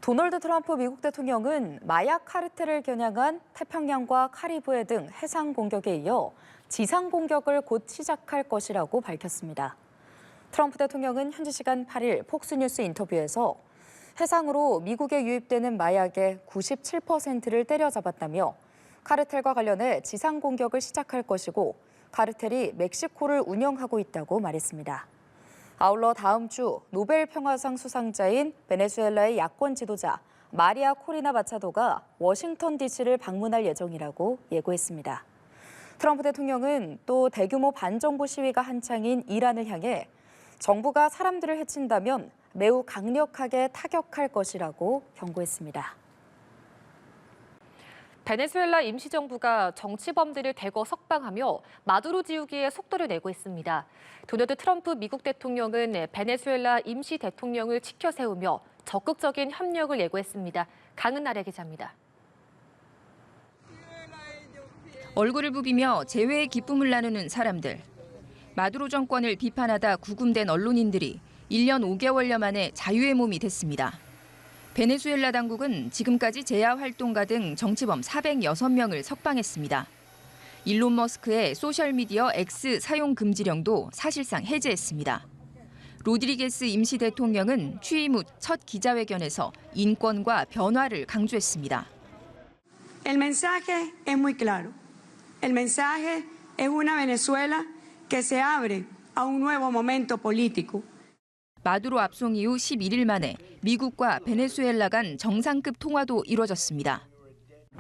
도널드 트럼프 미국 대통령은 마약 카르텔을 겨냥한 태평양과 카리브해 등 해상 공격에 이어 지상 공격을 곧 시작할 것이라고 밝혔습니다. 트럼프 대통령은 현지 시간 8일 폭스뉴스 인터뷰에서 해상으로 미국에 유입되는 마약의 97%를 때려잡았다며 카르텔과 관련해 지상 공격을 시작할 것이고 카르텔이 멕시코를 운영하고 있다고 말했습니다. 아울러 다음 주 노벨 평화상 수상자인 베네수엘라의 야권 지도자 마리아 코리나 마차도가 워싱턴 DC를 방문할 예정이라고 예고했습니다. 트럼프 대통령은 또 대규모 반정부 시위가 한창인 이란을 향해 정부가 사람들을 해친다면 매우 강력하게 타격할 것이라고 경고했습니다. 베네수엘라 임시정부가 정치범들을 대거 석방하며 마두로 지우기에 속도를 내고 있습니다. 도널드 트럼프 미국 대통령은 베네수엘라 임시 대통령을 치켜 세우며 적극적인 협력을 예고했습니다. 강은나래 기자입니다. 얼굴을 부비며 재회의 기쁨을 나누는 사람들. 마두로 정권을 비판하다 구금된 언론인들이 1년 5개월여 만에 자유의 몸이 됐습니다. 베네수엘라 당국은 지금까지 재야 활동가 등 정치범 406명을 석방했습니다. 일론 머스크의 소셜미디어 X 사용 금지령도 사실상 해제했습니다. 로드리게스 임시 대통령은 취임 후 첫 기자회견에서 인권과 변화를 강조했습니다. El mensaje es muy claro. El mensaje es una Venezuela que se abre a un nuevo momento político. 마두로 압송 이후 11일 만에 미국과 베네수엘라 간 정상급 통화도 이뤄졌습니다.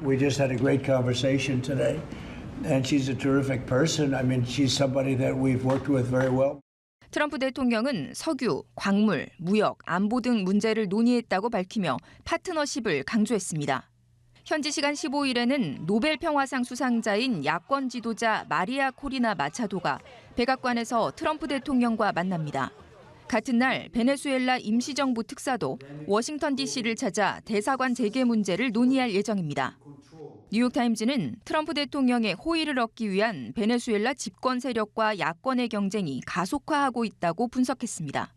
We just had a great conversation today, and she's a terrific person. I mean, she's somebody that we've worked with very well. 트럼프 대통령은 석유, 광물, 무역, 안보 등 문제를 논의했다고 밝히며 파트너십을 강조했습니다. 현지 시간 15일에는 노벨 평화상 수상자인 야권 지도자 마리아 코리나 마차도가 백악관에서 트럼프 대통령과 만납니다. 같은 날 베네수엘라 임시정부 특사도 워싱턴 DC를 찾아 대사관 재개 문제를 논의할 예정입니다. 뉴욕타임즈는 트럼프 대통령의 호의를 얻기 위한 베네수엘라 집권 세력과 야권의 경쟁이 가속화하고 있다고 분석했습니다.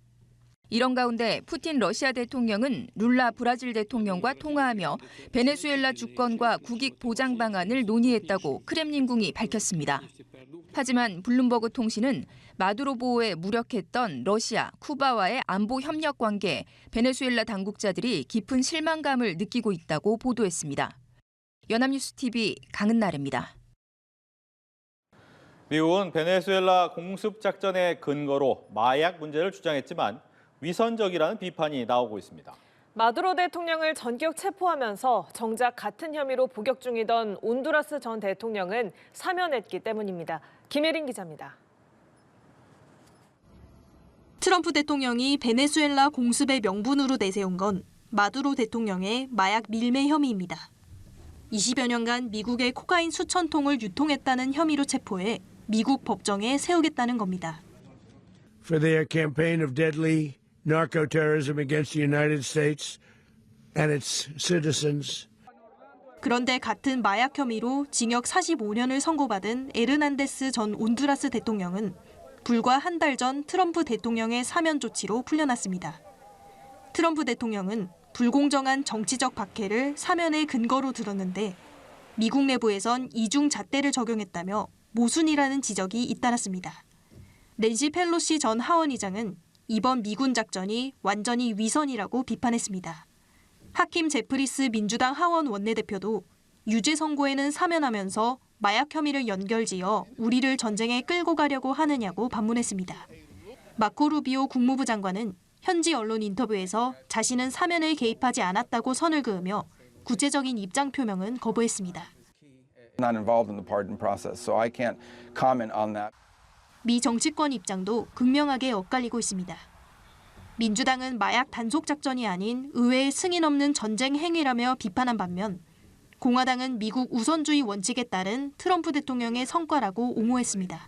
이런 가운데 푸틴 러시아 대통령은 룰라 브라질 대통령과 통화하며 베네수엘라 주권과 국익 보장 방안을 논의했다고 크렘린궁이 밝혔습니다. 하지만 블룸버그 통신은 마두로 보호에 무력했던 러시아, 쿠바와의 안보 협력 관계에 베네수엘라 당국자들이 깊은 실망감을 느끼고 있다고 보도했습니다. 연합뉴스 TV 강은나래입니다. 미국은 베네수엘라 공습 작전의 근거로 마약 문제를 주장했지만 위선적이라는 비판이 나오고 있습니다. 마두로 대통령을 전격 체포하면서 정작 같은 혐의로 복역 중이던 온두라스 전 대통령은 사면했기 때문입니다. 김혜린 기자입니다. 트럼프 대통령이 베네수엘라 공습의 명분으로 내세운 건 마두로 대통령의 마약 밀매 혐의입니다. 20여 년간 미국의 코카인 수천 통을 유통했다는 혐의로 체포해 미국 법정에 세우겠다는 겁니다. For their campaign of deadly narco-terrorism against the United States and its citizens. 그런데 같은 마약 혐의로 징역 45년을 선고받은 에르난데스 전 온두라스 대통령은 불과 한 달 전 트럼프 대통령의 사면 조치로 풀려났습니다. 트럼프 대통령은 불공정한 정치적 박해를 사면의 근거로 들었는데 미국 내부에선 이중 잣대를 적용했다며 모순이라는 지적이 잇따랐습니다. 낸시 펠로시 전 하원의장은 이번 미군 작전이 완전히 위선이라고 비판했습니다. 하킴 제프리스 민주당 하원 원내대표도 유죄 선고에는 사면하면서 마약 혐의를 연결지어 우리를 전쟁에 끌고 가려고 하느냐고 반문했습니다. 마코 루비오 국무부 장관은 현지 언론 인터뷰에서 자신은 사면에 개입하지 않았다고 선을 그으며 구체적인 입장 표명은 거부했습니다. Not involved in the pardon process, so I can't comment on that. 미 정치권 입장도 극명하게 엇갈리고 있습니다. 민주당은 마약 단속 작전이 아닌 의회의 승인 없는 전쟁 행위라며 비판한 반면 공화당은 미국 우선주의 원칙에 따른 트럼프 대통령의 성과라고 옹호했습니다.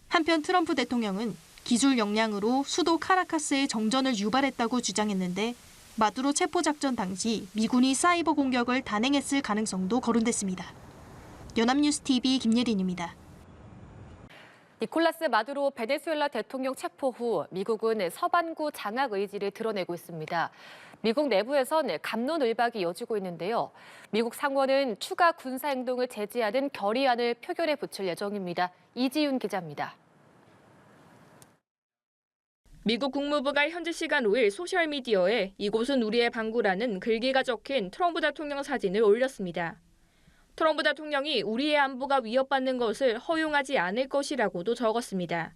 한편 트럼프 대통령은 기술 역량으로 수도 카라카스의 정전을 유발했다고 주장했는데 마두로 체포 작전 당시 미군이 사이버 공격을 단행했을 가능성도 거론됐습니다. 연합뉴스 TV 김예린입니다. 니콜라스 마두로 베네수엘라 대통령 체포 후 미국은 서반구 장악 의지를 드러내고 있습니다. 미국 내부에선 갑론을박이 이어지고 있는데요. 미국 상원은 추가 군사 행동을 제지하는 결의안을 표결에 붙일 예정입니다. 이지윤 기자입니다. 미국 국무부가 현지 시간 5일 소셜미디어에 이곳은 우리의 방구라는 글귀가 적힌 트럼프 대통령 사진을 올렸습니다. 트럼프 대통령이 우리의 안보가 위협받는 것을 허용하지 않을 것이라고도 적었습니다.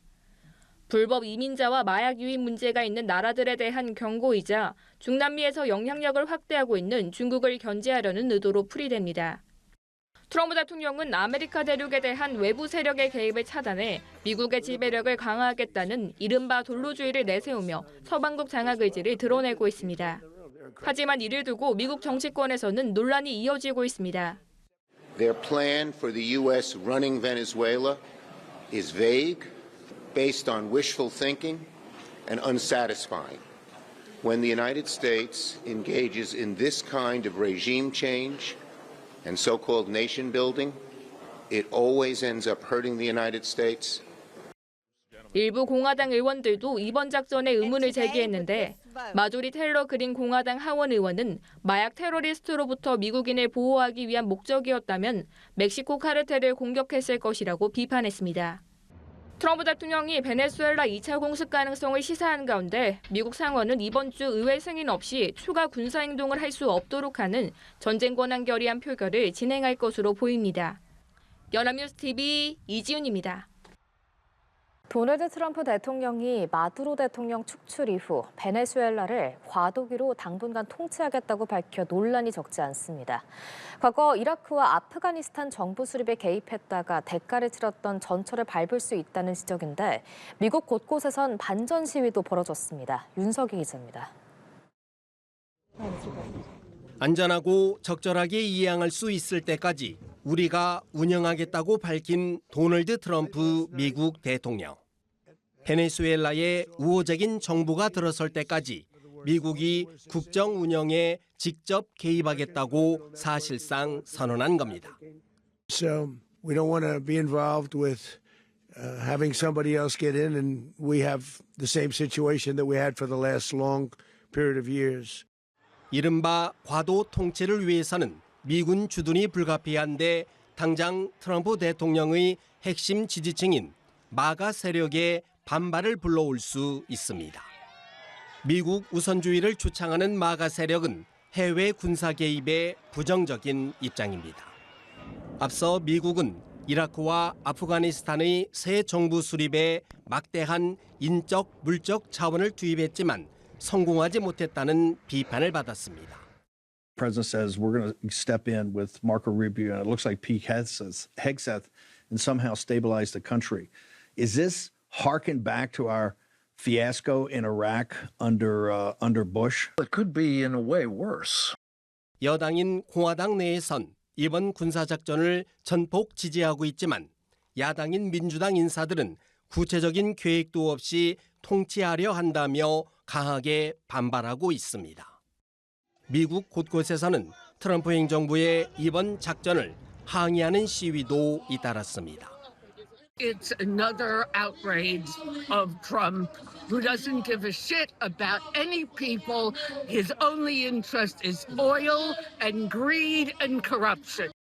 불법 이민자와 마약 유입 문제가 있는 나라들에 대한 경고이자 중남미에서 영향력을 확대하고 있는 중국을 견제하려는 의도로 풀이됩니다. 트럼프 대통령은 아메리카 대륙에 대한 외부 세력의 개입을 차단해 미국의 지배력을 강화하겠다는 이른바 돌로주의를 내세우며 서방국 장악 의지를 드러내고 있습니다. 하지만 이를 두고 미국 정치권에서는 논란이 이어지고 있습니다. Their plan for the U.S. running Venezuela is vague, based on wishful thinking, and unsatisfying. When the United States engages in this kind of regime change and so-called nation building, it always ends up hurting the United States. 일부 공화당 의원들도 이번 작전에 의문을 제기했는데 마조리 텔러 그린 공화당 하원 의원은 마약 테러리스트로부터 미국인을 보호하기 위한 목적이었다면 멕시코 카르텔을 공격했을 것이라고 비판했습니다. 트럼프 대통령이 베네수엘라 2차 공습 가능성을 시사한 가운데 미국 상원은 이번 주 의회 승인 없이 추가 군사 행동을 할 수 없도록 하는 전쟁 권한 결의안 표결을 진행할 것으로 보입니다. 연합뉴스 TV 이지윤입니다. 도널드 트럼프 대통령이 마두로 대통령 축출 이후 베네수엘라를 과도기로 당분간 통치하겠다고 밝혀 논란이 적지 않습니다. 과거 이라크와 아프가니스탄 정부 수립에 개입했다가 대가를 치렀던 전철을 밟을 수 있다는 지적인데 미국 곳곳에선 반전 시위도 벌어졌습니다. 윤석희 기자입니다. 안전하고 적절하게 이양할 수 있을 때까지 우리가 운영하겠다고 밝힌 도널드 트럼프 미국 대통령. 베네수엘라의 우호적인 정부가 들어설 때까지 미국이 국정 운영에 직접 개입하겠다고 사실상 선언한 겁니다. So we don't want to be involved with having somebody else get in, and we have the same situation that we had for the last long period of years. 이른바 과도 통치를 위해서는 미군 주둔이 불가피한데 당장 트럼프 대통령의 핵심 지지층인 마가 세력의 반발을 불러올 수 있습니다. 미국 우선주의를 주창하는 마가 세력은 해외 군사 개입에 부정적인 입장입니다. 앞서 미국은 이라크와 아프가니스탄의 새 정부 수립에 막대한 인적, 물적 자원을 투입했지만 성공하지 못했다는 비판을 받았습니다. The president says we're going to step in with Marco Rubio, and it looks like Pete Hegseth and somehow stabilize the country. Is this harken back to our fiasco in Iraq under Bush? It could be in a way worse. 여당인 공화당 내에선 이번 군사작전을 전폭 지지하고 있지만 야당인 민주당 인사들은 구체적인 계획도 없이 통치하려 한다며 강하게 반발하고 있습니다. 미국 곳곳에서는 트럼프 행정부의 이번 작전을 항의하는 시위도 잇따랐습니다. It's another outrage of Trump, who doesn't give a shit about any people. His only interest is oil and greed and corruption.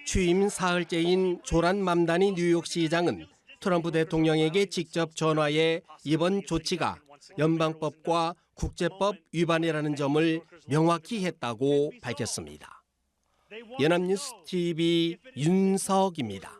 취임 사흘째인 조란 맘다니 뉴욕시장은 트럼프 대통령에게 직접 전화해 이번 조치가 연방법과 국제법 위반이라는 점을 명확히 했다고 밝혔습니다. 연합뉴스 TV 윤석입니다.